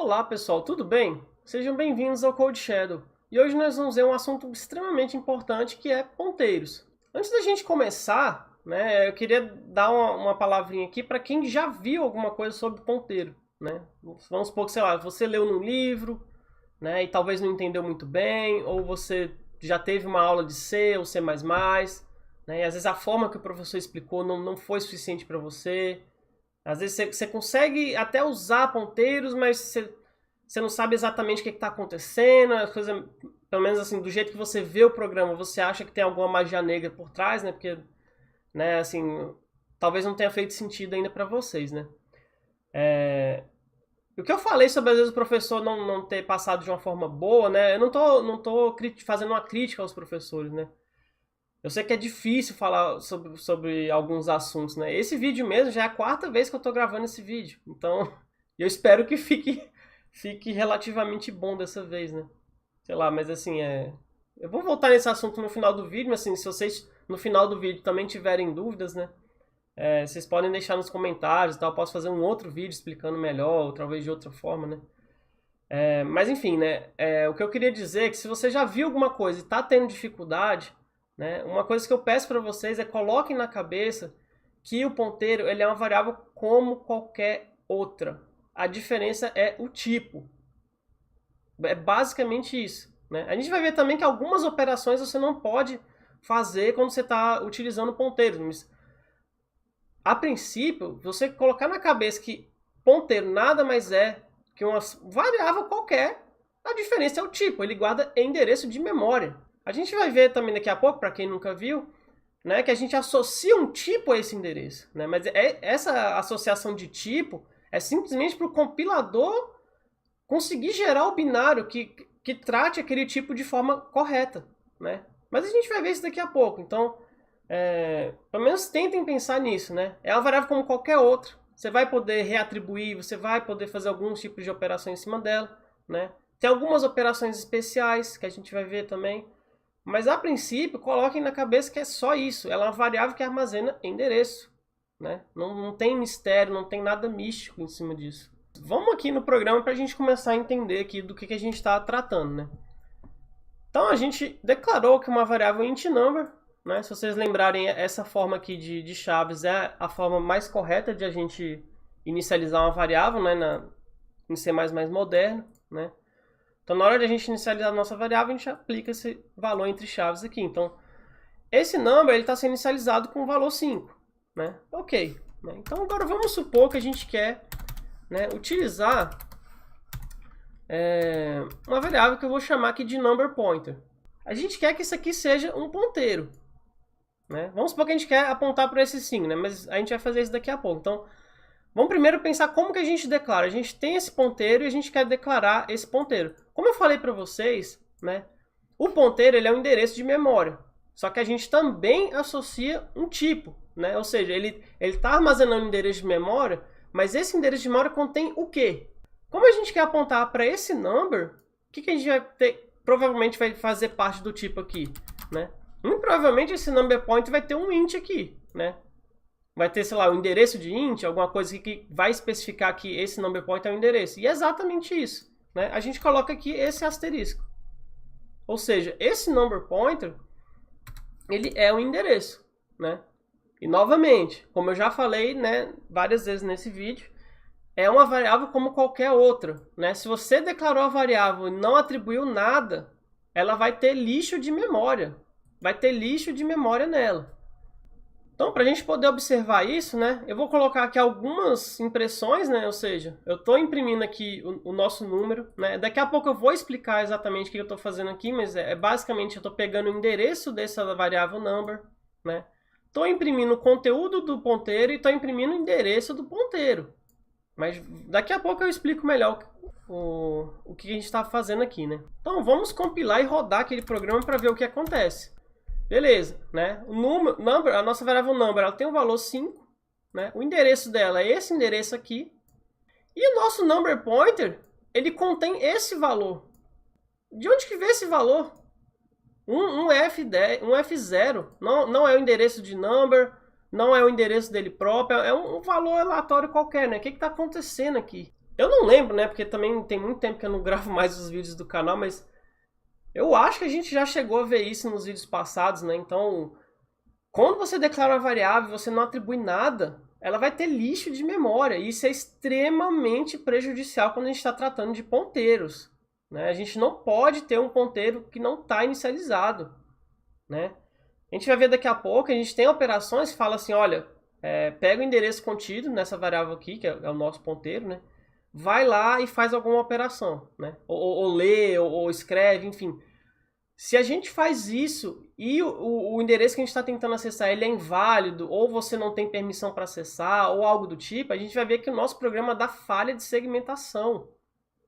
Olá pessoal, tudo bem? Sejam bem-vindos ao Code Shadow. E hoje nós vamos ver um assunto extremamente importante que é ponteiros. Antes da gente começar, eu queria dar uma palavrinha aqui para quem já viu alguma coisa sobre ponteiro. Vamos supor que, sei lá, você leu num livro, e talvez não entendeu muito bem, ou você já teve uma aula de C ou C++, e às vezes a forma que o professor explicou não foi suficiente para você. Às vezes você consegue até usar ponteiros, mas você não sabe exatamente o que está acontecendo. As coisas, pelo menos assim, do jeito que você vê o programa, você acha que tem alguma magia negra por trás, porque, assim, talvez não tenha feito sentido ainda para vocês, O que eu falei sobre, às vezes, o professor não ter passado de uma forma boa, eu não tô fazendo uma crítica aos professores, Eu sei que é difícil falar sobre alguns assuntos, Esse vídeo mesmo já é a quarta vez que eu tô gravando esse vídeo. Então, eu espero que fique relativamente bom dessa vez, Sei lá, mas assim, eu vou voltar nesse assunto no final do vídeo, mas assim, se vocês no final do vídeo também tiverem dúvidas, vocês podem deixar nos comentários e tal. Eu posso fazer um outro vídeo explicando melhor, ou talvez de outra forma, Mas enfim, o que eu queria dizer é que se você já viu alguma coisa e tá tendo dificuldade, uma coisa que eu peço para vocês é coloquem na cabeça que o ponteiro ele é uma variável como qualquer outra. A diferença é o tipo. É basicamente isso. A gente vai ver também que algumas operações você não pode fazer quando você está utilizando ponteiros. Mas, a princípio, você colocar na cabeça que ponteiro nada mais é que uma variável qualquer, a diferença é o tipo. Ele guarda endereço de memória. A gente vai ver também daqui a pouco, para quem nunca viu, que a gente associa um tipo a esse endereço. Mas essa associação de tipo é simplesmente para o compilador conseguir gerar o binário que trate aquele tipo de forma correta. Mas a gente vai ver isso daqui a pouco. Então, pelo menos tentem pensar nisso. É uma variável como qualquer outra. Você vai poder reatribuir, você vai poder fazer alguns tipos de operações em cima dela. Tem algumas operações especiais que a gente vai ver também. Mas, a princípio, coloquem na cabeça que é só isso. Ela é uma variável que armazena endereço. Não tem mistério, não tem nada místico em cima disso. Vamos aqui no programa para a gente começar a entender aqui do que a gente está tratando. Então, a gente declarou que uma variável int number, se vocês lembrarem, essa forma aqui de chaves é a forma mais correta de a gente inicializar uma variável em C++ moderno. Então, na hora de a gente inicializar a nossa variável, a gente aplica esse valor entre chaves aqui. Então, esse number está sendo inicializado com o valor 5. Ok. Então, agora vamos supor que a gente quer utilizar uma variável que eu vou chamar aqui de number pointer. A gente quer que isso aqui seja um ponteiro. Vamos supor que a gente quer apontar para esse sim, mas a gente vai fazer isso daqui a pouco. Então, vamos primeiro pensar como que a gente declara. A gente tem esse ponteiro e a gente quer declarar esse ponteiro. Como eu falei para vocês, o ponteiro ele é um endereço de memória. Só que a gente também associa um tipo. Ou seja, ele está armazenando um endereço de memória, mas esse endereço de memória contém o quê? Como a gente quer apontar para esse number, o que a gente vai ter? Provavelmente vai fazer parte do tipo aqui. Muito provavelmente esse number point vai ter um int aqui. Vai ter, sei lá, o endereço de int, alguma coisa que vai especificar que esse number point é o endereço. E é exatamente isso. A gente coloca aqui esse asterisco. Ou seja, esse number pointer, ele é o endereço. E novamente, como eu já falei várias vezes nesse vídeo, é uma variável como qualquer outra. Se você declarou a variável e não atribuiu nada, ela vai ter lixo de memória. Vai ter lixo de memória nela. Então, para a gente poder observar isso, eu vou colocar aqui algumas impressões, ou seja, eu estou imprimindo aqui o nosso número. Daqui a pouco eu vou explicar exatamente o que eu estou fazendo aqui, mas basicamente eu estou pegando o endereço dessa variável number, Estou imprimindo o conteúdo do ponteiro e estou imprimindo o endereço do ponteiro. Mas daqui a pouco eu explico melhor o que a gente está fazendo aqui, Então, vamos compilar e rodar aquele programa para ver o que acontece. Beleza, a nossa variável number ela tem o valor 5, O endereço dela é esse endereço aqui. E o nosso number pointer, ele contém esse valor. De onde que veio esse valor? Um F0 não é o endereço de number, não é o endereço dele próprio, é um valor aleatório qualquer, O que está acontecendo aqui? Eu não lembro, né? Porque também tem muito tempo que eu não gravo mais os vídeos do canal, mas eu acho que a gente já chegou a ver isso nos vídeos passados, né? Então, quando você declara uma variável e você não atribui nada, ela vai ter lixo de memória. E isso é extremamente prejudicial quando a gente está tratando de ponteiros, né? A gente não pode ter um ponteiro que não está inicializado, né? A gente vai ver daqui a pouco, a gente tem operações que falam assim, olha, pega o endereço contido nessa variável aqui, que é o nosso ponteiro, né? Vai lá e faz alguma operação, né? Ou lê, ou escreve, enfim. Se a gente faz isso e o endereço que a gente está tentando acessar ele é inválido, ou você não tem permissão para acessar, ou algo do tipo, a gente vai ver que o nosso programa dá falha de segmentação,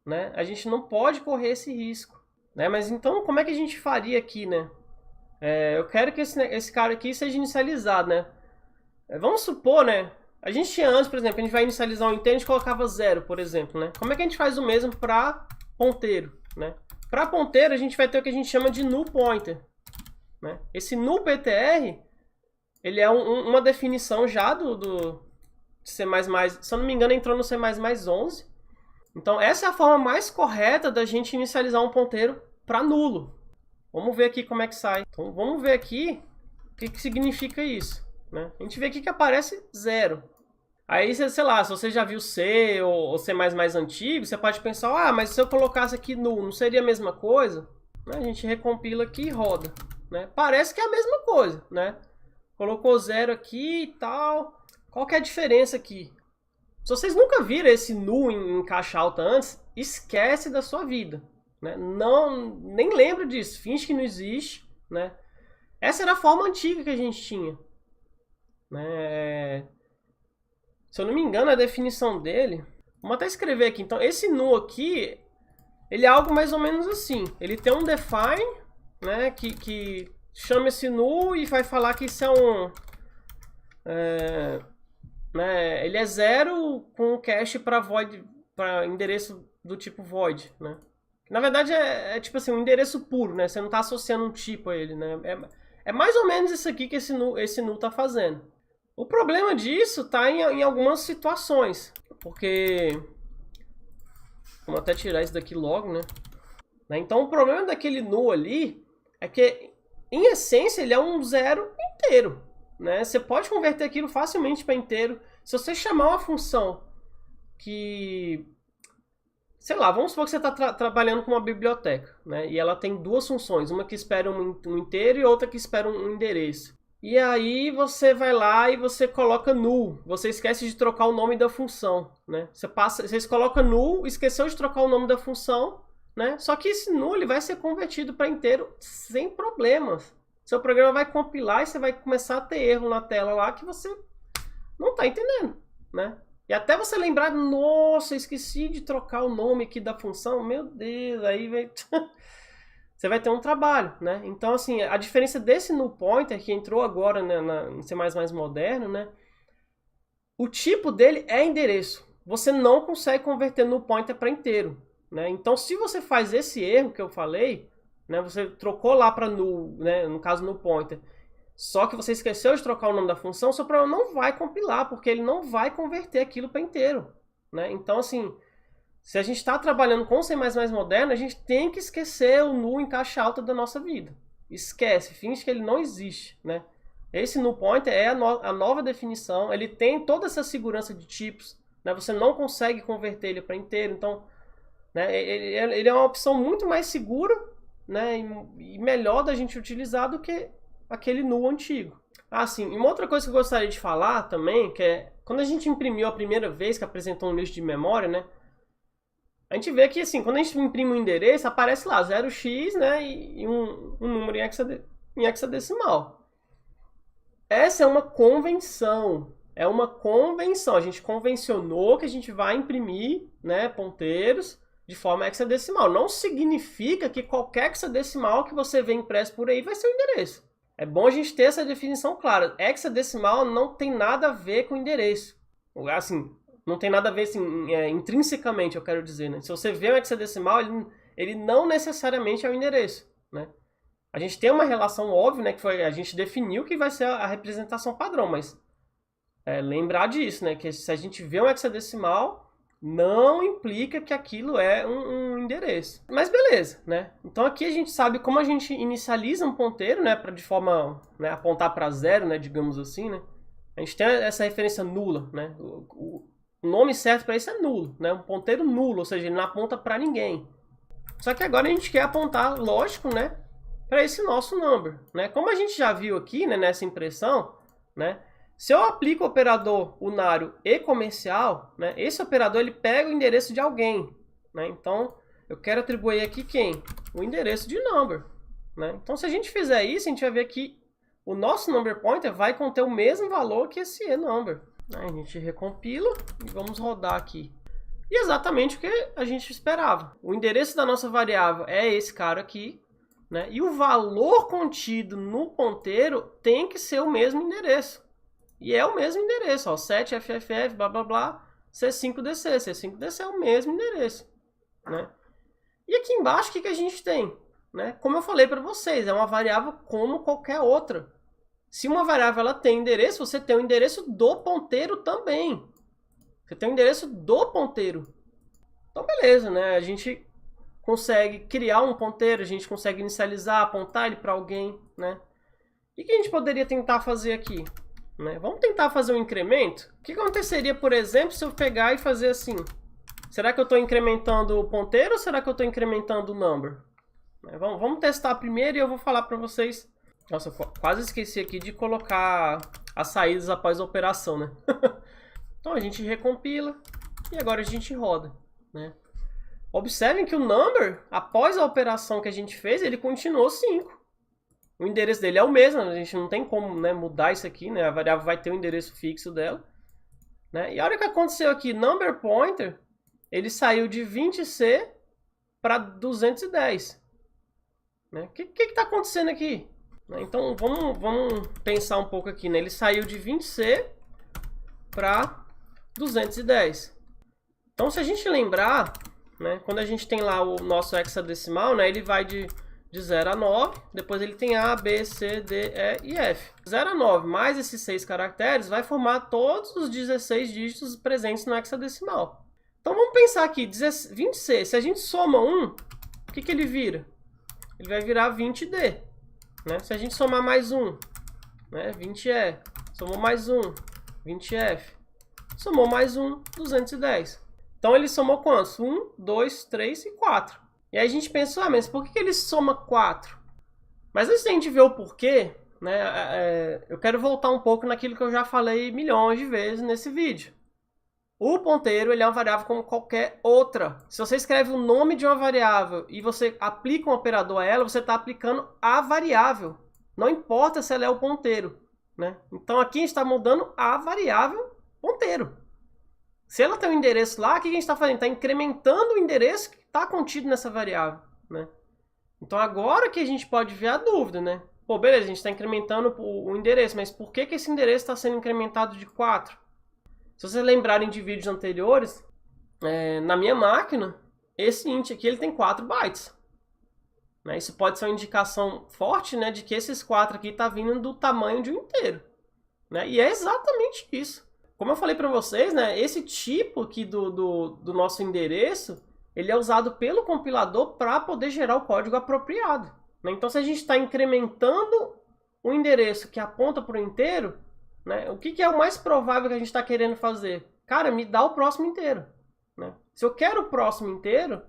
né? A gente não pode correr esse risco, né? Mas então, como é que a gente faria aqui, né? Eu quero que esse cara aqui seja inicializado, né? Vamos supor, né? A gente tinha antes, por exemplo, a gente vai inicializar um inteiro, a gente colocava 0, por exemplo, né? Como é que a gente faz o mesmo para ponteiro, né? Para ponteiro, a gente vai ter o que a gente chama de null pointer, né? Esse null PTR, ele é uma definição já do C++, se eu não me engano, entrou no C++ 11. Então, essa é a forma mais correta da gente inicializar um ponteiro para nulo. Vamos ver aqui como é que sai. Então, vamos ver aqui o que significa isso, né? A gente vê aqui que aparece 0. Aí, sei lá, se você já viu C ou C++ antigo, você pode pensar, ah, mas se eu colocasse aqui null, não seria a mesma coisa? A gente recompila aqui e roda, né? Parece que é a mesma coisa, né? Colocou 0 aqui e tal. Qual que é a diferença aqui? Se vocês nunca viram esse null em caixa alta antes, esquece da sua vida, né? Não, nem lembra disso, finge que não existe, né? Essa era a forma antiga que a gente tinha, né? Se eu não me engano, a definição dele... Vamos até escrever aqui. Então, esse null aqui, ele é algo mais ou menos assim. Ele tem um define, né, que chama esse null e vai falar que isso é um... né, ele é 0 com cache para void, para endereço do tipo void, né? Na verdade, é tipo assim, um endereço puro, né? Você não está associando um tipo a ele, né? É mais ou menos isso aqui que esse null está fazendo. O problema disso está em algumas situações, porque... Vamos até tirar isso daqui logo, né? Então, o problema daquele null ali é que, em essência, ele é um 0 inteiro, né? Você pode converter aquilo facilmente para inteiro. Se você chamar uma função que... Sei lá, vamos supor que você está trabalhando com uma biblioteca, né? E ela tem duas funções, uma que espera um inteiro e outra que espera um endereço. E aí você vai lá e você coloca null. Você esquece de trocar o nome da função, né? Você coloca null, esqueceu de trocar o nome da função, né? Só que esse null ele vai ser convertido para inteiro sem problemas. Seu programa vai compilar e você vai começar a ter erro na tela lá que você não está entendendo, né? E até você lembrar, nossa, esqueci de trocar o nome aqui da função, meu Deus, aí vai... Você vai ter um trabalho, né? Então, assim, a diferença desse null pointer que entrou agora, né, no C++ moderno, né? O tipo dele é endereço. Você não consegue converter null pointer para inteiro, né? Então, se você faz esse erro que eu falei, né? Você trocou lá para null, né? No caso null pointer, só que você esqueceu de trocar o nome da função, seu programa não vai compilar, porque ele não vai converter aquilo para inteiro, né? Então, assim... Se a gente está trabalhando com C++ moderno, a gente tem que esquecer o null em caixa alta da nossa vida. Esquece, finge que ele não existe, né? Esse null pointer é a nova definição, ele tem toda essa segurança de tipos, né? Você não consegue converter ele para inteiro, então, né, ele é uma opção muito mais segura, né, e melhor da gente utilizar do que aquele null antigo. Ah, sim, e uma outra coisa que eu gostaria de falar também, que é quando a gente imprimiu a primeira vez que apresentou um lixo de memória, né? A gente vê que, assim, quando a gente imprime um endereço, aparece lá 0x, né, e um número em hexadecimal. Essa é uma convenção. É uma convenção. A gente convencionou que a gente vai imprimir, né, ponteiros de forma hexadecimal. Não significa que qualquer hexadecimal que você vê impresso por aí vai ser o endereço. É bom a gente ter essa definição clara. Hexadecimal não tem nada a ver com endereço. Assim... Não tem nada a ver, assim, intrinsecamente, eu quero dizer, né? Se você vê um hexadecimal, ele não necessariamente é o endereço, né? A gente tem uma relação óbvia, né? A gente definiu que vai ser a representação padrão, mas lembrar disso, né? Que se a gente vê um hexadecimal, não implica que aquilo é um endereço. Mas beleza, né? Então aqui a gente sabe como a gente inicializa um ponteiro, né? Para de forma, né, apontar para zero, né? Digamos assim, né? A gente tem essa referência nula, né? O nome certo para isso é nulo, né? Um ponteiro nulo, ou seja, ele não aponta para ninguém. Só que agora a gente quer apontar, lógico, né? Para esse nosso number, né? Como a gente já viu aqui, né? Nessa impressão, né? Se eu aplico o operador unário e comercial, né, esse operador ele pega o endereço de alguém. Né? Então, eu quero atribuir aqui quem? O endereço de number. Né? Então, se a gente fizer isso, a gente vai ver que o nosso number pointer vai conter o mesmo valor que esse enumber. Né? A gente recompila e vamos rodar aqui. E exatamente o que a gente esperava. O endereço da nossa variável é esse cara aqui. Né? E o valor contido no ponteiro tem que ser o mesmo endereço. E é o mesmo endereço, ó, 7FFF, blá blá blá, C5DC. C5DC é o mesmo endereço. Né? E aqui embaixo, o que a gente tem? Né? Como eu falei para vocês, é uma variável como qualquer outra. Se uma variável ela tem endereço, você tem o endereço do ponteiro também. Você tem o endereço do ponteiro. Então, beleza, né? A gente consegue criar um ponteiro, a gente consegue inicializar, apontar ele para alguém. Né? E o que a gente poderia tentar fazer aqui? Né? Vamos tentar fazer um incremento? O que aconteceria, por exemplo, se eu pegar e fazer assim? Será que eu estou incrementando o ponteiro ou será que eu estou incrementando o number? Né? Vamos testar primeiro e eu vou falar para vocês. Nossa, eu quase esqueci aqui de colocar as saídas após a operação, né? Então a gente recompila e agora a gente roda. Né? Observem que o number, após a operação que a gente fez, ele continuou 5. O endereço dele é o mesmo, a gente não tem como, né, mudar isso aqui, né? A variável vai ter o endereço fixo dela. Né? E olha o que aconteceu aqui, number pointer, ele saiu de 20C para 210. Né? O que está acontecendo aqui? Então vamos pensar um pouco aqui. Né? Ele saiu de 20C para 210. Então se a gente lembrar, né, quando a gente tem lá o nosso hexadecimal, né, ele vai de 0 a 9, depois ele tem A, B, C, D, E e F. 0 a 9 mais esses 6 caracteres vai formar todos os 16 dígitos presentes no hexadecimal. Então vamos pensar aqui, 20C, se a gente soma 1, o que ele vira? Ele vai virar 20D. Né? Se a gente somar mais 1, né, 20E, somou mais 1, 20F, somou mais 1, 210. Então ele somou quantos? 1, 2, 3 e 4. E aí a gente pensa, mas por que ele soma 4? Mas antes da gente ver o porquê, né, eu quero voltar um pouco naquilo que eu já falei milhões de vezes nesse vídeo. O ponteiro ele é uma variável como qualquer outra. Se você escreve o nome de uma variável e você aplica um operador a ela, você está aplicando a variável. Não importa se ela é o ponteiro. Né? Então aqui a gente está mudando a variável ponteiro. Se ela tem um endereço lá, o que a gente está fazendo? Está incrementando o endereço que está contido nessa variável. Né? Então agora que a gente pode ver a dúvida. Né? Pô, beleza, a gente está incrementando o endereço, mas por que esse endereço está sendo incrementado de 4? Se vocês lembrarem de vídeos anteriores, na minha máquina, esse int aqui ele tem 4 bytes. Né? Isso pode ser uma indicação forte, né, de que esses 4 aqui estão vindo do tamanho de um inteiro. Né? E é exatamente isso. Como eu falei para vocês, né, esse tipo aqui do nosso endereço, ele é usado pelo compilador para poder gerar o código apropriado. Né? Então, se a gente está incrementando um endereço que aponta para o inteiro, né, o que é o mais provável que a gente está querendo fazer? Cara, me dá o próximo inteiro. Né? Se eu quero o próximo inteiro,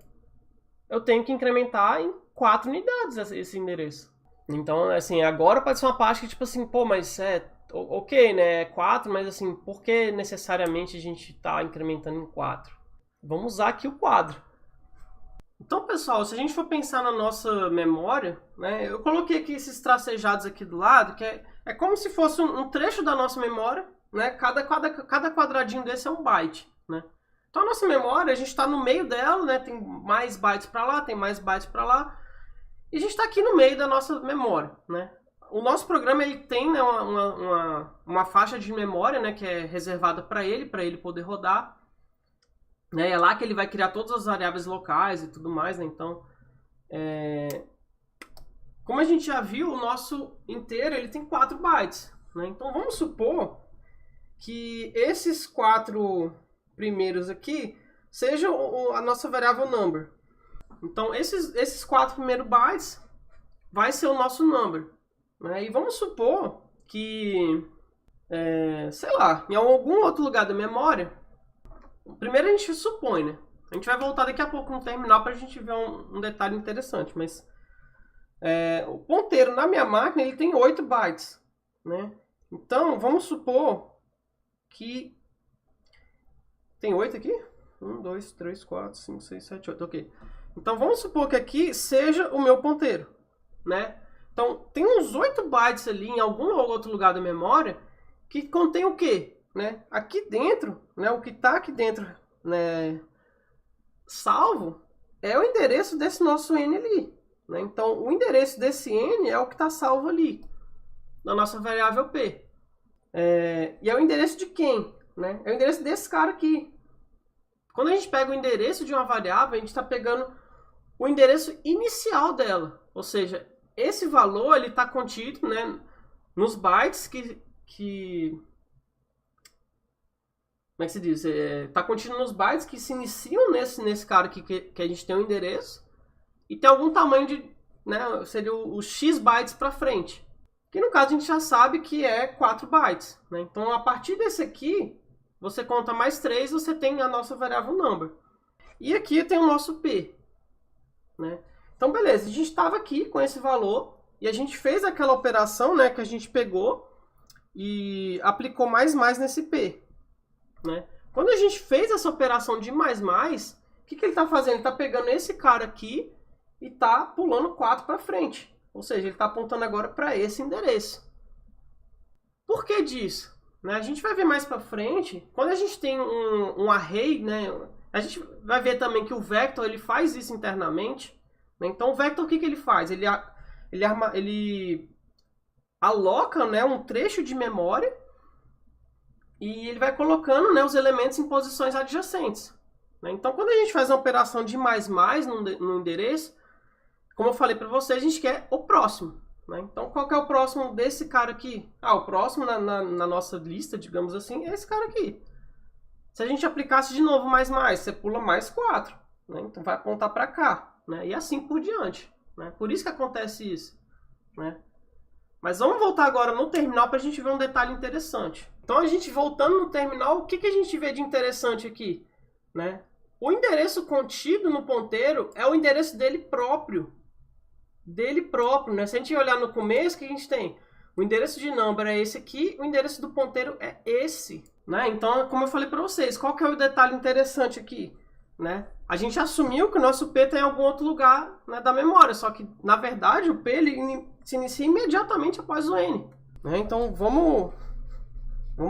eu tenho que incrementar em 4 unidades esse endereço. Então, assim, agora pode ser uma parte que, tipo assim, pô, mas ok, né, é 4, mas assim, por que necessariamente a gente está incrementando em 4? Vamos usar aqui o quadro. Então, pessoal, se a gente for pensar na nossa memória, né, eu coloquei aqui esses tracejados aqui do lado, que é como se fosse um trecho da nossa memória, né, cada quadradinho desse é um byte. Né? Então, a nossa memória, a gente está no meio dela, né, tem mais bytes para lá, tem mais bytes para lá, e a gente está aqui no meio da nossa memória. Né? O nosso programa ele tem, né, uma faixa de memória, né, que é reservada para ele poder rodar. Né, é lá que ele vai criar todas as variáveis locais e tudo mais. Né? Então, como a gente já viu, o nosso inteiro ele tem 4 bytes. Né? Então, vamos supor que esses 4 primeiros aqui seja a nossa variável number. Então, esses 4 primeiros bytes vai ser o nosso number. Né? E vamos supor que, sei lá, em algum outro lugar da memória, primeiro a gente supõe, né? A gente vai voltar daqui a pouco no terminal para a gente ver um detalhe interessante, mas o ponteiro na minha máquina ele tem 8 bytes. Né? Então, vamos supor que... Tem 8 aqui? 1, 2, 3, 4, 5, 6, 7, 8. Ok. Então, vamos supor que aqui seja o meu ponteiro. Né? Então, tem uns 8 bytes ali em algum outro lugar da memória que contém o quê? Né? Aqui dentro, né, o que está aqui dentro, né, salvo, é o endereço desse nosso N ali. Né? Então, o endereço desse N é o que está salvo ali, na nossa variável P. E é o endereço de quem? Né? É o endereço desse cara aqui. Quando a gente pega o endereço de uma variável, a gente está pegando o endereço inicial dela. Ou seja, esse valor está contido, né, nos bytes que... Como é que se diz? Está contido nos bytes que se iniciam nesse cara aqui que a gente tem o endereço. E tem algum tamanho de... Né, seria os X bytes para frente. Que no caso a gente já sabe que é 4 bytes. Né? Então a partir desse aqui, você conta mais 3, você tem a nossa variável number. E aqui tem o nosso P. Né? Então beleza, a gente estava aqui com esse valor e a gente fez aquela operação, né, que a gente pegou e aplicou mais nesse P. Né? Quando a gente fez essa operação de mais, o que ele está fazendo? Ele está pegando esse cara aqui e está pulando 4 para frente. Ou seja, ele está apontando agora para esse endereço. Por que disso? Né? A gente vai ver mais para frente, quando a gente tem um array, né, a gente vai ver também que o vector ele faz isso internamente. Né? Então o vector o que ele faz? Ele aloca, né, um trecho de memória e ele vai colocando, né, os elementos em posições adjacentes. Né? Então quando a gente faz uma operação de mais no endereço, como eu falei para vocês, a gente quer o próximo. Né? Então, qual que é o próximo desse cara aqui? O próximo na nossa lista, digamos assim, é esse cara aqui. Se a gente aplicasse de novo mais, você pula mais 4. Né? Então, vai apontar para cá. Né? E assim por diante. Né? Por isso que acontece isso. Né? Mas vamos voltar agora no terminal para a gente ver um detalhe interessante. Então, a gente voltando no terminal, o que a gente vê de interessante aqui? Né? O endereço contido no ponteiro é o endereço dele próprio. Né? Se a gente olhar no começo, o que a gente tem? O endereço de number é esse aqui, o endereço do ponteiro é esse. Né? Então, como eu falei para vocês, qual que é o detalhe interessante aqui? Né? A gente assumiu que o nosso P está em algum outro lugar, né, da memória, só que, na verdade, o P ele se inicia imediatamente após o N. Né? Então, vamos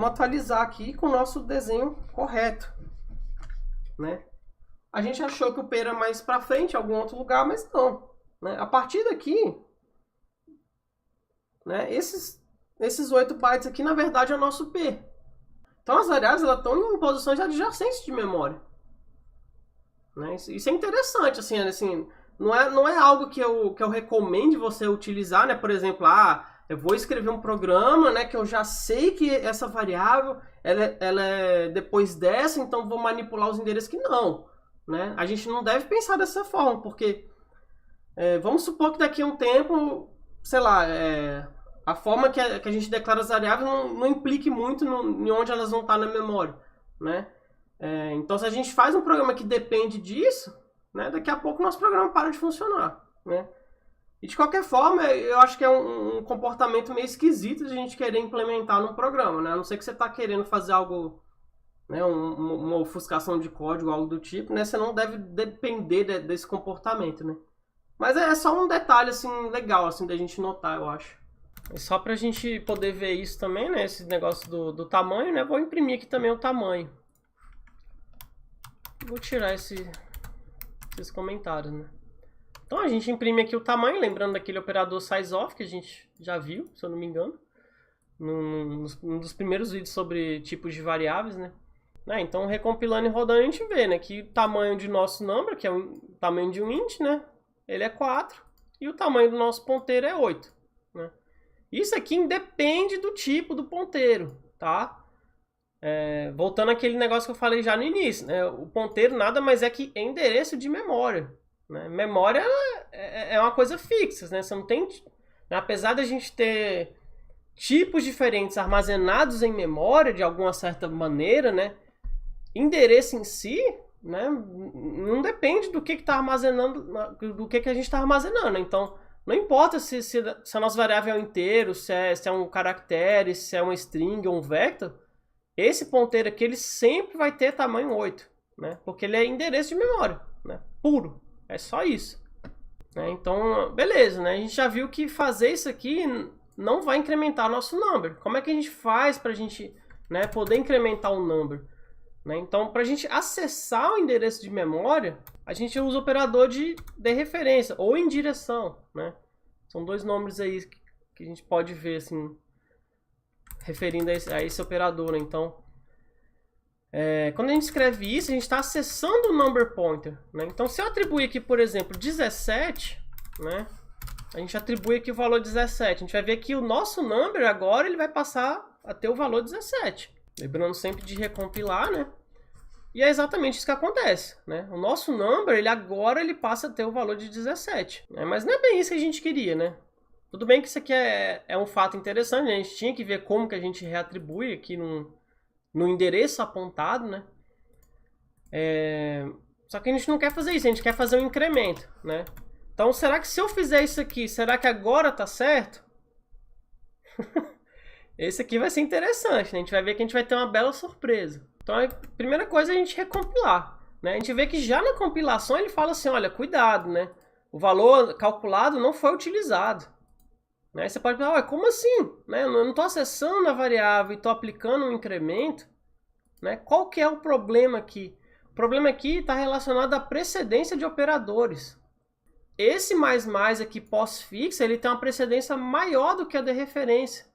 atualizar aqui com o nosso desenho correto. Né? A gente achou que o P era mais para frente, em algum outro lugar, mas não. Né? A partir daqui, né, esses 8 bytes aqui, na verdade, é o nosso P. Então, as variáveis estão em posições adjacentes de memória. Né? Isso é interessante. Assim, não é algo que eu recomende você utilizar. Né? Por exemplo, eu vou escrever um programa, né, que eu já sei que essa variável ela é depois dessa, então vou manipular os endereços que não. Né? A gente não deve pensar dessa forma, porque... vamos supor que daqui a um tempo, sei lá, a forma que a gente declara as variáveis não implique muito em onde elas vão estar na memória. Né? Então, se a gente faz um programa que depende disso, né, daqui a pouco o nosso programa para de funcionar. Né? E de qualquer forma, eu acho que é um comportamento meio esquisito de a gente querer implementar num programa. Né? A não ser que você está querendo fazer algo... Né, uma ofuscação de código, algo do tipo, né, você não deve depender desse comportamento. Né? Mas é só um detalhe assim, legal assim, da gente notar, eu acho. E só pra gente poder ver isso também, né? Esse negócio do tamanho, né? Vou imprimir aqui também o tamanho. Vou tirar esses comentários, né? Então a gente imprime aqui o tamanho, lembrando daquele operador sizeof que a gente já viu, se eu não me engano. Num dos primeiros vídeos sobre tipos de variáveis, né? Então recompilando e rodando a gente vê, né? Que o tamanho de nosso number, que é o tamanho de um int, né? Ele é 4 e o tamanho do nosso ponteiro é 8. Né? Isso aqui independe do tipo do ponteiro, tá? voltando àquele negócio que eu falei já no início, né? O ponteiro nada mais é que endereço de memória, né? Memória é uma coisa fixa, né? Você não tem, apesar da gente ter tipos diferentes armazenados em memória de alguma certa maneira, né? Endereço em si, né? Não depende do que está armazenando, do que a gente está armazenando. Então, não importa se a nossa variável é um inteiro, se é um caractere, se é uma string ou um vector, esse ponteiro aqui ele sempre vai ter tamanho 8, né? Porque ele é endereço de memória, né? Puro. É só isso. Né? Então, beleza, né? A gente já viu que fazer isso aqui não vai incrementar nosso number. Como é que a gente faz para a gente, né, poder incrementar o number? Né? Então, para a gente acessar o endereço de memória, a gente usa o operador de referência ou indireção. Né? São dois nomes aí que a gente pode ver assim, referindo a esse operador. Né? Então, quando a gente escreve isso, a gente está acessando o number pointer. Né? Então, se eu atribuir aqui, por exemplo, 17, né? A gente atribui aqui o valor 17. A gente vai ver que o nosso number agora ele vai passar a ter o valor 17. Lembrando sempre de recompilar, né? E é exatamente isso que acontece, né? O nosso number, agora ele passa a ter o valor de 17. Né? Mas não é bem isso que a gente queria, né? Tudo bem que isso aqui é um fato interessante, né? A gente tinha que ver como que a gente reatribui aqui no endereço apontado, né? Só que a gente não quer fazer isso, a gente quer fazer um incremento, né? Então, será que se eu fizer isso aqui, será que agora tá certo? Esse aqui vai ser interessante, né? A gente vai ver que a gente vai ter uma bela surpresa. Então, a primeira coisa é a gente recompilar, né? A gente vê que já na compilação ele fala assim, olha, cuidado, né? O valor calculado não foi utilizado. Né? Você pode pensar, como assim? Né? Eu não estou acessando a variável e estou aplicando um incremento. Né? Qual que é o problema aqui? O problema aqui está relacionado à precedência de operadores. Esse mais aqui pós-fixa, ele tem uma precedência maior do que a de referência.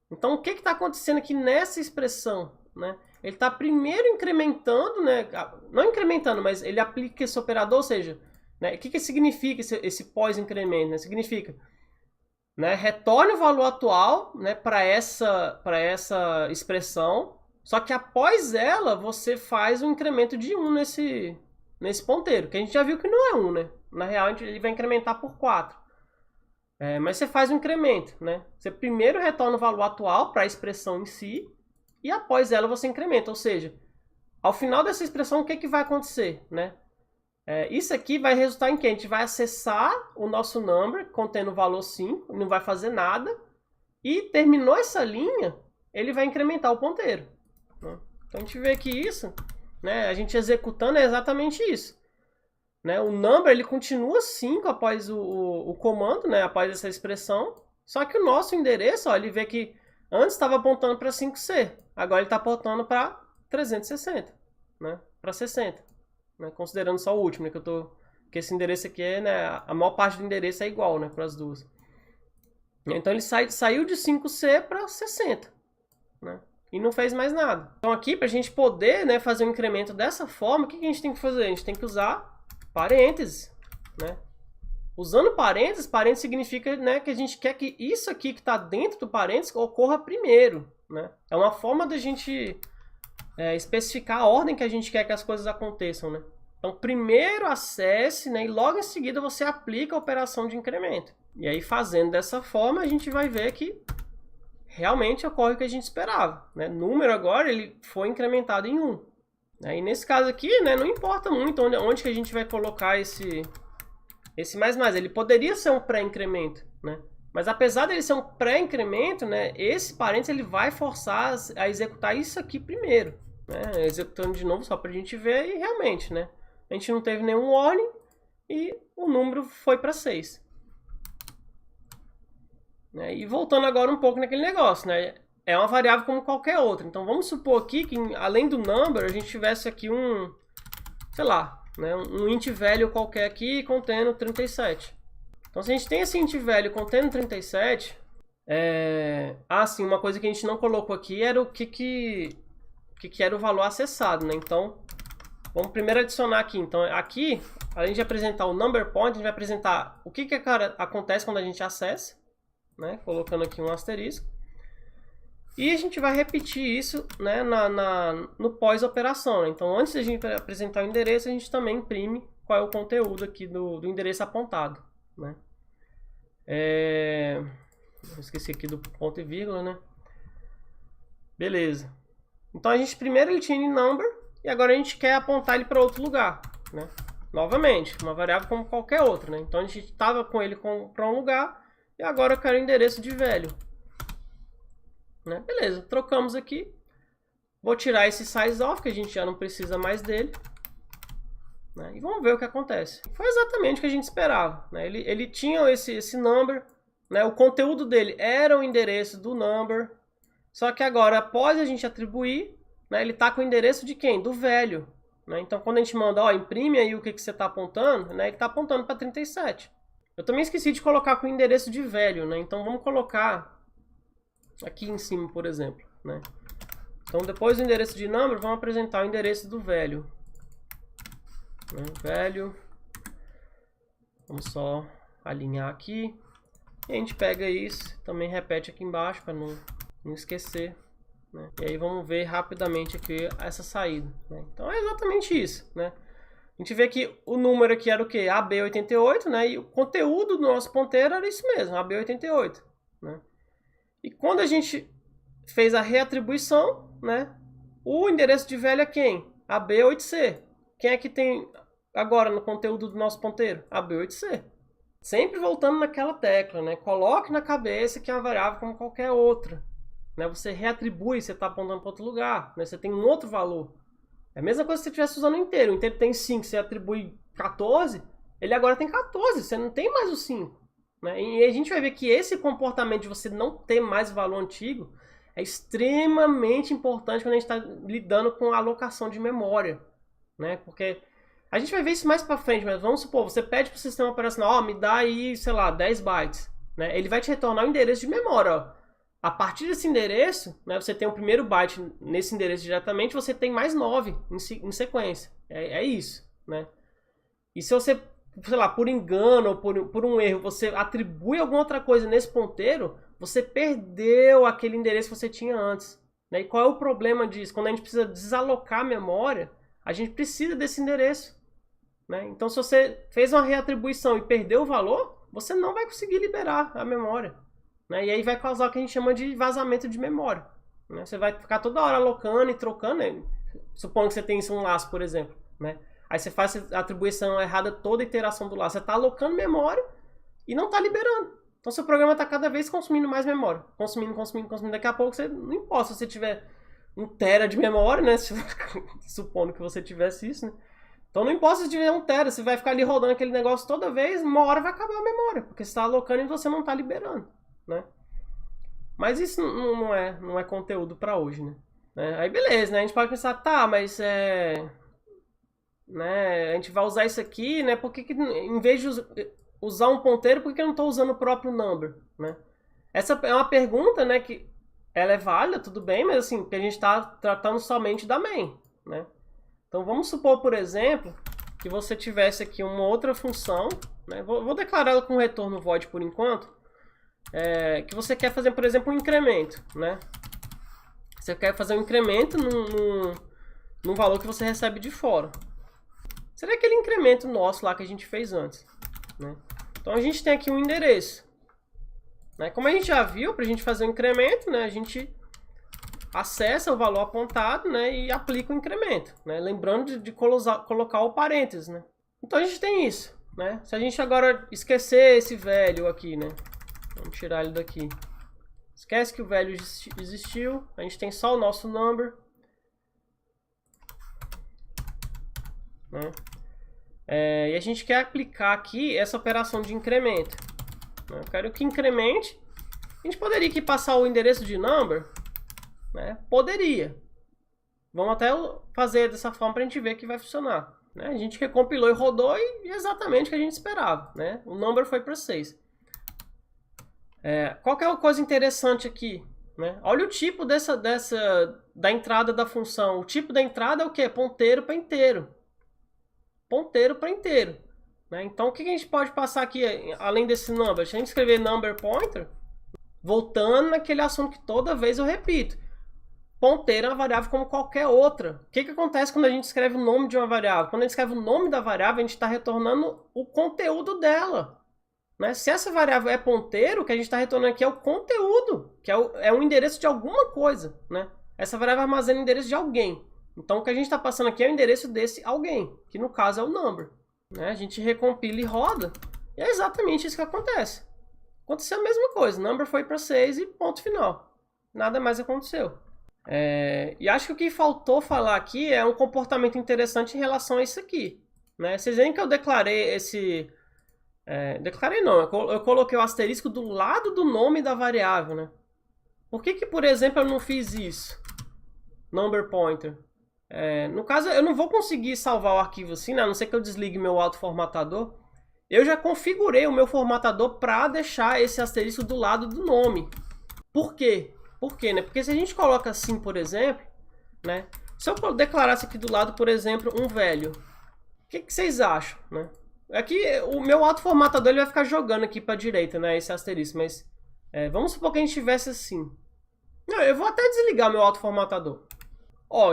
Então, o que está acontecendo aqui nessa expressão? Né? Ele está primeiro incrementando, né? Não incrementando, mas ele aplica esse operador, ou seja, né? O que significa esse pós-incremento? Né? Significa, né? Retorne o valor atual, né? para essa expressão, só que após ela, você faz um incremento de 1 nesse ponteiro, que a gente já viu que não é 1, né? Na real, ele vai incrementar por 4. Mas você faz um incremento, né? Você primeiro retorna o valor atual para a expressão em si, e após ela você incrementa. Ou seja, ao final dessa expressão, o que vai acontecer? Né? Isso aqui vai resultar em que a gente vai acessar o nosso number, contendo o valor 5, não vai fazer nada, e terminou essa linha, ele vai incrementar o ponteiro. Né? Então a gente vê que isso, né, a gente executando é exatamente isso. Né? O number ele continua 5 após o comando, né? Após essa expressão. Só que o nosso endereço, ó, ele vê que antes estava apontando para 5C. Agora ele está apontando para 360. Né? Para 60. Né? Considerando só o último. Né? Que esse endereço aqui, né? A maior parte do endereço é igual, né? Para as duas. Então ele saiu de 5C para 60. Né? E não fez mais nada. Então aqui, para a gente poder, né, fazer um incremento dessa forma, o que a gente tem que fazer? A gente tem que usar parênteses, né? Usando parênteses significa, né, que a gente quer que isso aqui que está dentro do parênteses ocorra primeiro, né? É uma forma da gente especificar a ordem que a gente quer que as coisas aconteçam, né? Então, primeiro acesse, né, e logo em seguida você aplica a operação de incremento. E aí, fazendo dessa forma, a gente vai ver que realmente ocorre o que a gente esperava, né? O número agora ele foi incrementado em 1. E nesse caso aqui, né, não importa muito onde que a gente vai colocar esse mais. Ele poderia ser um pré-incremento, né? Mas apesar dele ser um pré-incremento, né, esse parênteses ele vai forçar a executar isso aqui primeiro. Né? Executando de novo só para a gente ver e realmente, né, a gente não teve nenhum warning e o número foi para 6. Né? E voltando agora um pouco naquele negócio, né? É uma variável como qualquer outra. Então vamos supor aqui que além do number a gente tivesse aqui sei lá, né, um int value qualquer aqui contendo 37. Então se a gente tem esse int value contendo 37, sim, uma coisa que a gente não colocou aqui era o que era o valor acessado, né? Então vamos primeiro adicionar aqui. Então aqui, além de apresentar o number point, a gente vai apresentar o que acontece quando a gente acessa, né? Colocando aqui um asterisco. E a gente vai repetir isso, né, no pós-operação. Né? Então, antes de a gente apresentar o endereço, a gente também imprime qual é o conteúdo aqui do endereço apontado. Né? Eu esqueci aqui do ponto e vírgula, né? Beleza. Então, a gente primeiro ele tinha number e agora a gente quer apontar ele para outro lugar. Né? Novamente, uma variável como qualquer outra. Né? Então, a gente estava com ele para um lugar e agora eu quero o endereço de velho. Né? Beleza, trocamos aqui. Vou tirar esse size off, que a gente já não precisa mais dele. Né? E vamos ver o que acontece. Foi exatamente o que a gente esperava. Né? Ele tinha esse number. Né? O conteúdo dele era o endereço do number. Só que agora, após a gente atribuir, né, ele está com o endereço de quem? Do velho. Né? Então, quando a gente manda, ó, imprime aí o que você está apontando, né, ele está apontando para 37. Eu também esqueci de colocar com o endereço de velho. Né? Então, vamos colocar aqui em cima, por exemplo. Né? Então, depois do endereço de number, vamos apresentar o endereço do velho. Né? Velho. Vamos só alinhar aqui. E a gente pega isso, também repete aqui embaixo para não esquecer. Né? E aí vamos ver rapidamente aqui essa saída. Né? Então é exatamente isso. Né? A gente vê que o número aqui era o que? AB88, né? E o conteúdo do nosso ponteiro era isso mesmo, AB88. Né? E quando a gente fez a reatribuição, né, o endereço de velho é quem? AB8C. Quem é que tem agora no conteúdo do nosso ponteiro? AB8C. Sempre voltando naquela tecla, né? Coloque na cabeça que é uma variável como qualquer outra. Né? Você reatribui, você está apontando para outro lugar. Né? Você tem um outro valor. É a mesma coisa se você estivesse usando o inteiro. O inteiro tem 5, você atribui 14, ele agora tem 14, você não tem mais o 5. Né? E a gente vai ver que esse comportamento de você não ter mais valor antigo é extremamente importante quando a gente está lidando com a alocação de memória. Né? Porque a gente vai ver isso mais para frente, mas vamos supor, você pede para o sistema operacional, ó, me dá aí, sei lá, 10 bytes. Né? Ele vai te retornar o endereço de memória. Ó. A partir desse endereço, né, você tem o primeiro byte nesse endereço diretamente, você tem mais 9 em sequência. É isso. Né? E se você, sei lá, por engano ou por um erro, você atribui alguma outra coisa nesse ponteiro, você perdeu aquele endereço que você tinha antes. Né? E qual é o problema disso? Quando a gente precisa desalocar a memória, a gente precisa desse endereço. Né? Então, se você fez uma reatribuição e perdeu o valor, você não vai conseguir liberar a memória. Né? E aí vai causar o que a gente chama de vazamento de memória. Né? Você vai ficar toda hora alocando e trocando. Né? Supondo que você tem isso um laço, por exemplo. Né? Aí você faz a atribuição errada toda a iteração do laço. Você está alocando memória e não está liberando. Então, seu programa está cada vez consumindo mais memória. Consumindo. Daqui a pouco, você não importa se você tiver 1 tera de memória, né? Supondo que você tivesse isso, né? Então não importa se tiver 1 tera, você vai ficar ali rodando aquele negócio toda vez, uma hora vai acabar a memória, porque você está alocando e você não está liberando, né? Mas isso não é conteúdo para hoje, né? Aí beleza, né? A gente pode pensar, tá, mas né, a gente vai usar isso aqui, né? Por que em vez de usar um ponteiro, por que eu não estou usando o próprio number, né? Essa é uma pergunta, né, que ela é válida, tudo bem, mas assim, porque a gente está tratando somente da main, né? Então vamos supor, por exemplo, que você tivesse aqui uma outra função, né? Vou declarar ela com retorno void por enquanto, que você quer fazer, por exemplo, um incremento, né? Você quer fazer um incremento num valor que você recebe de fora. Seria aquele incremento nosso lá que a gente fez antes, né? Então a gente tem aqui um endereço. Né? Como a gente já viu, para a gente fazer um incremento, né, a gente acessa o valor apontado, né, e aplica o incremento, né, lembrando de colocar o parênteses. Né? Então a gente tem isso. Né? Se a gente agora esquecer esse velho aqui, né, vamos tirar ele daqui. Esquece que o velho existiu, a gente tem só o nosso number. Né? E a gente quer aplicar aqui essa operação de incremento. Eu quero que incremente. A gente poderia aqui passar o endereço de number, né? Poderia. Vamos até fazer dessa forma para a gente ver que vai funcionar. Né? A gente recompilou e rodou e exatamente o que a gente esperava. Né? O number foi para 6. Qual que é a coisa interessante aqui? Né? Olha o tipo da entrada da função. O tipo da entrada é o que? Ponteiro para inteiro. Ponteiro para inteiro. Né? Então, o que a gente pode passar aqui, além desse number? Se a gente escrever number pointer, Voltando naquele assunto que toda vez eu repito. Ponteiro é uma variável como qualquer outra. O que acontece quando a gente escreve o nome de uma variável? Quando a gente escreve o nome da variável, a gente está retornando o conteúdo dela. Né? Se essa variável é ponteiro, o que a gente está retornando aqui é o conteúdo, que é um endereço de alguma coisa. Né? Essa variável armazena o endereço de alguém. Então o que a gente está passando aqui é o endereço desse alguém, que no caso é o number. Né? A gente recompila e roda, e é exatamente isso que acontece. Aconteceu a mesma coisa, number foi para 6 e ponto final. Nada mais aconteceu. E acho que o que faltou falar aqui é um comportamento interessante em relação a isso aqui. Né? Vocês veem que eu declarei esse... declarei não, eu coloquei o asterisco do lado do nome da variável. Né? Por que, por exemplo, eu não fiz isso? Number pointer. No caso, eu não vou conseguir salvar o arquivo assim, né? A não ser que eu desligue meu autoformatador. Eu já configurei o meu formatador para deixar esse asterisco do lado do nome. Por quê? Por quê, né? Porque se a gente coloca assim, por exemplo, né? Se eu declarasse aqui do lado, por exemplo, um velho, o que vocês acham, né? Aqui o meu autoformatador ele vai ficar jogando aqui para a direita, né? Esse asterisco, mas vamos supor que a gente tivesse assim. Não, eu vou até desligar meu autoformatador.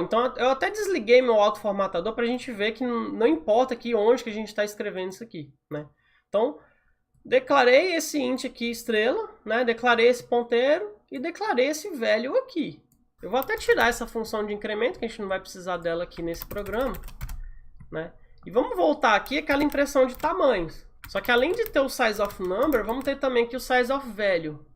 Então eu até desliguei meu autoformatador para a gente ver que não importa aqui onde que a gente está escrevendo isso aqui, né? Então, declarei esse int aqui, estrela, né? Declarei esse ponteiro e declarei esse velho aqui. Eu vou até tirar essa função de incremento, que a gente não vai precisar dela aqui nesse programa, né? E vamos voltar aqui àquela impressão de tamanhos. Só que além de ter o size of number, vamos ter também aqui o size of value.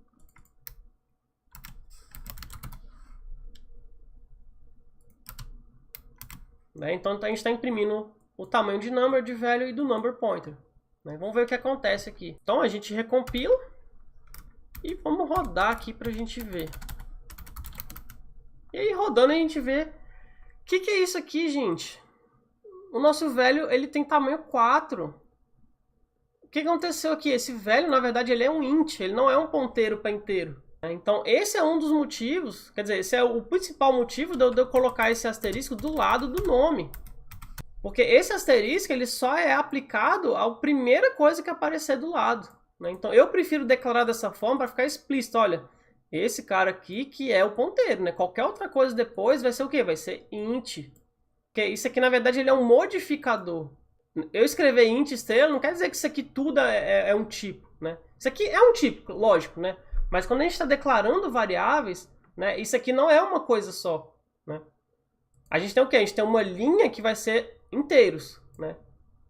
Então a gente está imprimindo o tamanho de number, de value e do number pointer. Vamos ver o que acontece aqui. Então a gente recompila e vamos rodar aqui para a gente ver. E aí rodando a gente vê... O que é isso aqui, gente? O nosso velho ele tem tamanho 4. O que aconteceu aqui? Esse velho, na verdade, ele é um int, ele não é um ponteiro para inteiro. Então, esse é um dos motivos, quer dizer, esse é o principal motivo de eu colocar esse asterisco do lado do nome. Porque esse asterisco, ele só é aplicado à primeira coisa que aparecer do lado. Então, eu prefiro declarar dessa forma para ficar explícito. Olha, esse cara aqui que é o ponteiro, né? Qualquer outra coisa depois vai ser o quê? Vai ser int. Porque isso aqui, na verdade, ele é um modificador. Eu escrever int estrela não quer dizer que isso aqui tudo é um tipo, né? Isso aqui é um tipo, lógico, né? Mas quando a gente está declarando variáveis, né, isso aqui não é uma coisa só. Né? A gente tem o quê? A gente tem uma linha que vai ser inteiros. Né?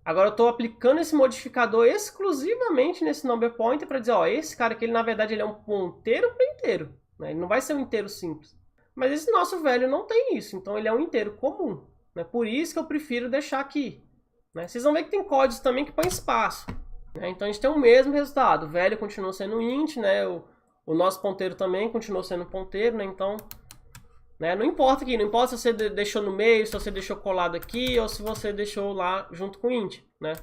Agora eu estou aplicando esse modificador exclusivamente nesse number pointer para dizer, ó, esse cara aqui, ele, na verdade, ele é um ponteiro para inteiro. Né? Ele não vai ser um inteiro simples. Mas esse nosso velho não tem isso, então ele é um inteiro comum. Né? Por isso que eu prefiro deixar aqui. Né? Vocês vão ver que tem códigos também que põem espaço. Né? Então a gente tem o mesmo resultado. O velho continua sendo int, né? O nosso ponteiro também continuou sendo ponteiro, né? Então, né? Não importa aqui, não importa se você deixou no meio, se você deixou colado aqui ou se você deixou lá junto com o int, né?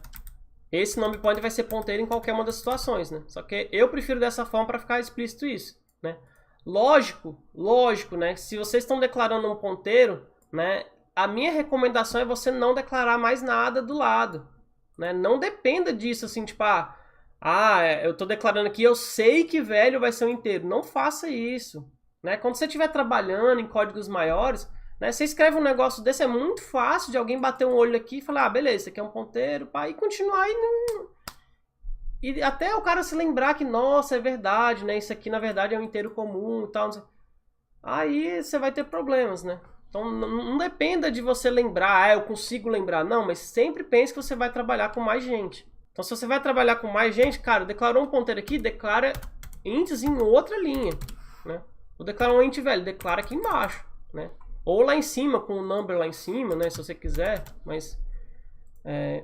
Esse nome pointer vai ser ponteiro em qualquer uma das situações, né? Só que eu prefiro dessa forma para ficar explícito isso, né? Lógico, né? Se vocês estão declarando um ponteiro, né? A minha recomendação é você não declarar mais nada do lado, né? Não dependa disso, assim, tipo, eu estou declarando aqui, eu sei que velho vai ser um inteiro. Não faça isso. Né? Quando você estiver trabalhando em códigos maiores, né, você escreve um negócio desse, é muito fácil de alguém bater um olho aqui e falar, beleza, isso aqui é um ponteiro, e continuar e até o cara se lembrar que, nossa, é verdade, né? Isso aqui na verdade é um inteiro comum e tal. Aí você vai ter problemas, né? Então não dependa de você lembrar, eu consigo lembrar. Não, mas sempre pense que você vai trabalhar com mais gente. Então, se você vai trabalhar com mais gente, cara, declarou um ponteiro aqui, declara ints em outra linha, né? Ou declara um int velho, declara aqui embaixo, né? Ou lá em cima, com o number lá em cima, né? Se você quiser, mas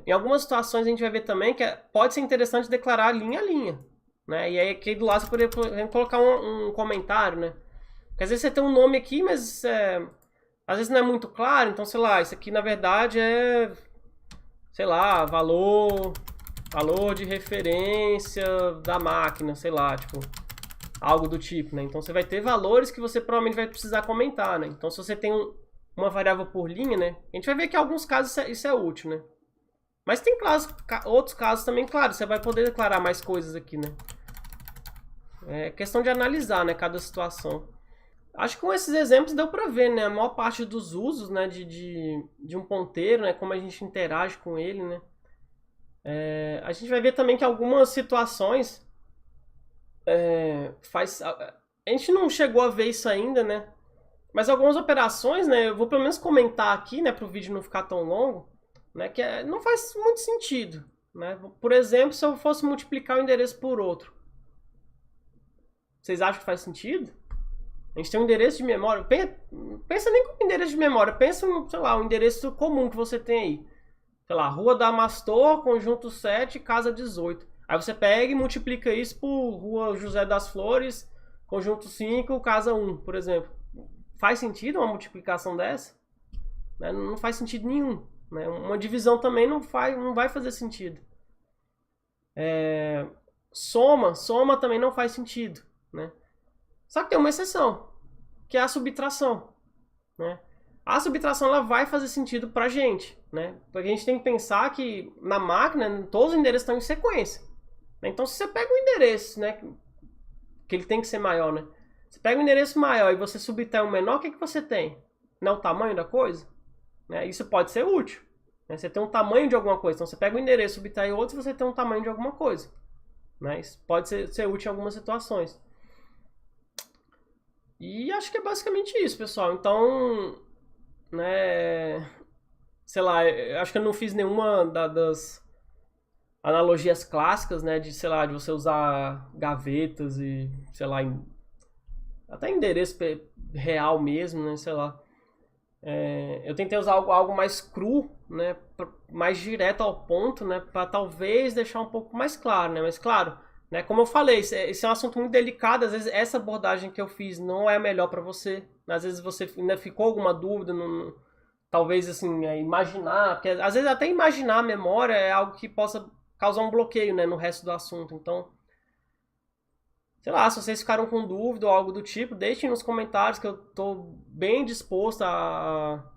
em algumas situações a gente vai ver também que pode ser interessante declarar linha a linha, né? E aí aqui do lado você poderia colocar um comentário, né? Porque às vezes você tem um nome aqui, mas às vezes não é muito claro, então, sei lá, isso aqui na verdade é, sei lá, valor de referência da máquina, sei lá, tipo, algo do tipo, né? Então você vai ter valores que você provavelmente vai precisar comentar, né? Então se você tem uma variável por linha, né? A gente vai ver que em alguns casos isso é útil, né? Mas tem outros casos também, claro, você vai poder declarar mais coisas aqui, né? É questão de analisar, né, cada situação. Acho que com esses exemplos deu para ver, né, a maior parte dos usos, né, de um ponteiro, né, como a gente interage com ele, né. A gente vai ver também que algumas situações a gente não chegou a ver isso ainda, né, mas algumas operações, né, eu vou pelo menos comentar aqui, né, para o vídeo não ficar tão longo, né, que não faz muito sentido, né. Por exemplo, se eu fosse multiplicar o endereço por outro, vocês acham que faz sentido? A gente tem um endereço de memória. Pensa nem como endereço de memória. Pensa, sei lá, um endereço comum que você tem aí. Sei lá, Rua Damastor, conjunto 7, casa 18. Aí você pega e multiplica isso por Rua José das Flores, conjunto 5, casa 1, por exemplo. Faz sentido uma multiplicação dessa? Né? Não faz sentido nenhum. Né? Uma divisão também não vai fazer sentido. Soma também não faz sentido. Né? Só que tem uma exceção, que é a subtração, né? A subtração ela vai fazer sentido pra gente, né? Porque a gente tem que pensar que na máquina todos os endereços estão em sequência. Né? Então se você pega um endereço, né, que ele tem que ser maior, né? Você pega um endereço maior e você subtrai um menor, o que você tem? Não é o tamanho da coisa? Né? Isso pode ser útil. Né? Você tem um tamanho de alguma coisa. Então você pega um endereço, subtrai outro, você tem um tamanho de alguma coisa. Né? Isso pode ser útil em algumas situações. E acho que é basicamente isso, pessoal. Então, né, sei lá, acho que eu não fiz nenhuma das analogias clássicas, né, de, sei lá, de você usar gavetas e, sei lá, até endereço real mesmo, né, sei lá. Eu tentei usar algo mais cru, né, mais direto ao ponto, né, para talvez deixar um pouco mais claro, né, mas claro, né, como eu falei, esse é um assunto muito delicado, às vezes essa abordagem que eu fiz não é a melhor para você, às vezes você ainda ficou alguma dúvida, talvez assim, imaginar, porque às vezes até imaginar a memória é algo que possa causar um bloqueio, né, no resto do assunto, então, sei lá, se vocês ficaram com dúvida ou algo do tipo, deixem nos comentários que eu tô bem disposto a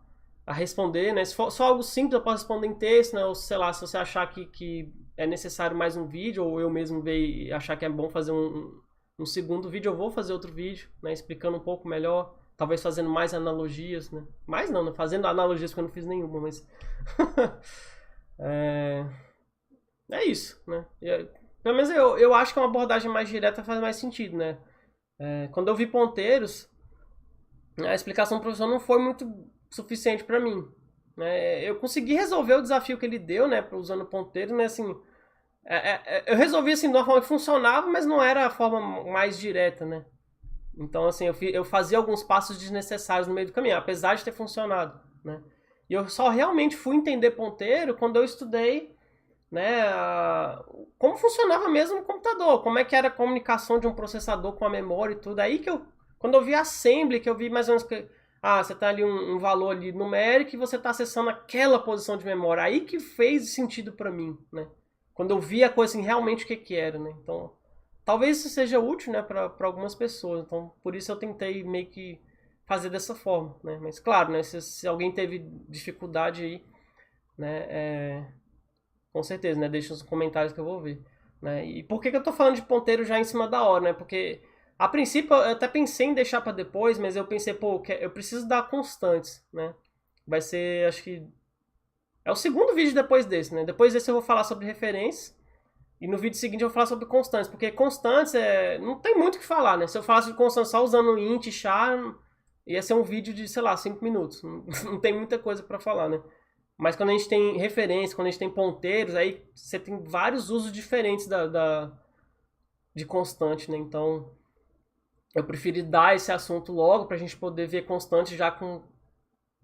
responder, né? Se for só algo simples, eu posso responder em texto, né? Ou sei lá, se você achar que é necessário mais um vídeo, ou eu mesmo ver e achar que é bom fazer um segundo vídeo, eu vou fazer outro vídeo, né? Explicando um pouco melhor, talvez fazendo mais analogias, né? Mais não, né? Fazendo analogias porque eu não fiz nenhuma, mas... é isso, né? Pelo menos eu acho que uma abordagem mais direta faz mais sentido, né? Quando eu vi ponteiros, a explicação do professor não foi muito suficiente para mim. Né? Eu consegui resolver o desafio que ele deu, né, usando ponteiro, mas assim, eu resolvi assim de uma forma que funcionava, mas não era a forma mais direta, né? Então assim, eu fazia alguns passos desnecessários no meio do caminho, apesar de ter funcionado, né? E eu só realmente fui entender ponteiro quando eu estudei, né, como funcionava mesmo no computador, como é que era a comunicação de um processador com a memória e tudo. Aí que quando eu vi assembly, que eu vi mais ou menos que você tá ali um valor ali numérico e você tá acessando aquela posição de memória. Aí que fez sentido para mim, né? Quando eu vi a coisa assim, realmente o que era, né? Então, talvez isso seja útil, né, para algumas pessoas. Então, por isso eu tentei meio que fazer dessa forma, né? Mas claro, né, se alguém teve dificuldade aí, né, com certeza, né? Deixa nos comentários que eu vou ver. Né? E por que eu tô falando de ponteiro já em cima da hora, né? Porque a princípio eu até pensei em deixar para depois, mas eu pensei, pô, eu preciso dar constantes, né? Vai ser, acho que é o segundo vídeo depois desse, né? Depois desse eu vou falar sobre referências e no vídeo seguinte eu vou falar sobre constantes, porque constantes não tem muito o que falar, né? Se eu falasse de constantes só usando int, char, ia ser um vídeo de, sei lá, 5 minutos. Não tem muita coisa para falar, né? Mas quando a gente tem referência, quando a gente tem ponteiros, aí você tem vários usos diferentes de constante, né? Então, eu preferi dar esse assunto logo para a gente poder ver constante já com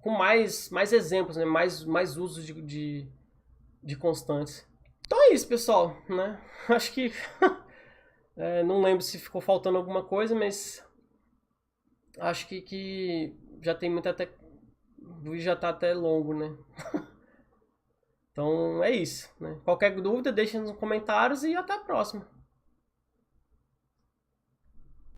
mais exemplos, né? Mais usos de constantes. Então é isso, pessoal, né? Acho que... não lembro se ficou faltando alguma coisa, mas... Acho que já tem muita até... O vídeo já tá até longo, né? Então é isso, né? Qualquer dúvida, deixa nos comentários e até a próxima.